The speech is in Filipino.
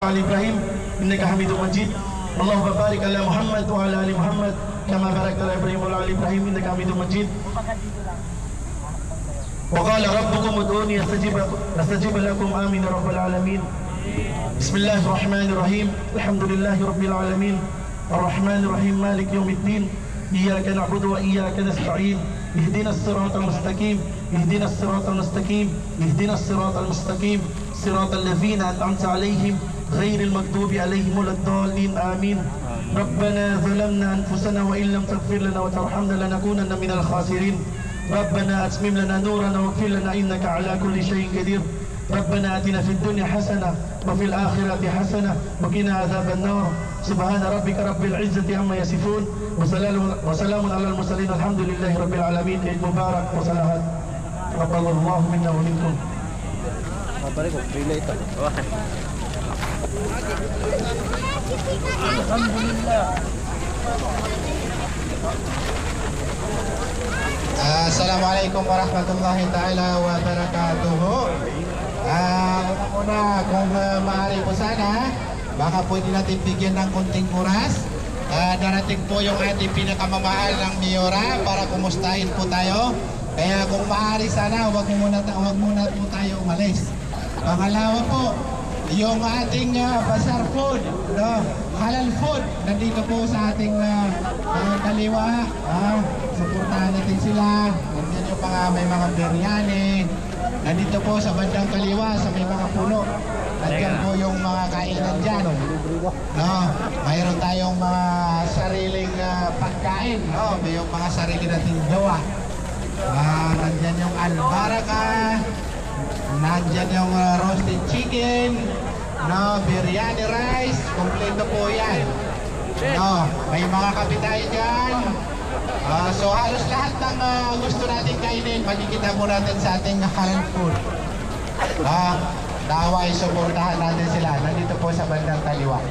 آل إبراهيم إنك حميد مجيد. اللهم بارك على محمد وعلى آل محمد كما باركت على إبراهيم وعلى آل إبراهيم إنك حميد مجيد. وقال ربكم ادعوني أستجب لكم آمين رب العالمين. بسم الله الرحمن الرحيم. الحمد لله رب العالمين الرحمن الرحيم مالك يوم الدين. إياك نعبد وإياك نستعين. اهدنا الصراط المستقيم اهدنا الصراط المستقيم اهدنا الصراط المستقيم صراط الذين أنعمت عليهم غير المغضوب عليهم ولا الضالين آمين. ربنا ظلمنا أنفسنا وإن لم تغفر لنا وترحمنا لنكونن من الخاسرين. ربنا أتمم لنا نورنا واغفر لنا إنك على كل شيء قدير. ربنا آتنا في الدنيا حسنة وفي الآخرة حسنة وقنا عذاب النار. سبحان ربك رب العزة عما يصفون وسلام على المرسلين الحمد لله رب العالمين. عيد مبارك وصلوات تقبل الله منا ومنكم. Alhamdulillah. Assalamualaikum warahmatullahi ta'ala wabarakatuh. Una-una, kung maaari po sana, baka pwede natin bigyan ng konting oras. Darating po yung ating pinakamamahal ng Miyora para kumustahin po tayo. Kaya kung maaari sana, wag muna po tayo umalis. Pangalawa po, yung ating bazaar food, no? Halal food, nandito po sa ating kaliwa. Suportahan natin sila. Nandiyan yung may mga biryani. Nandito po sa bandang kaliwa, sa may mga puno. Nandiyan po yung mga kainan dyan. No? Mayroon tayong mga sariling pagkain. No? May yung mga sarili nating gawa. Nandiyan yung albaraka. Nandiyan yung roasted chicken, no, biryani rice, kompleto po yan. No, may mga kapitay dyan. So halos lahat ng gusto natin kainin, makikita mo natin sa ating halal food. Naway, suportahan natin sila. Nandito po sa bandang kaliwa.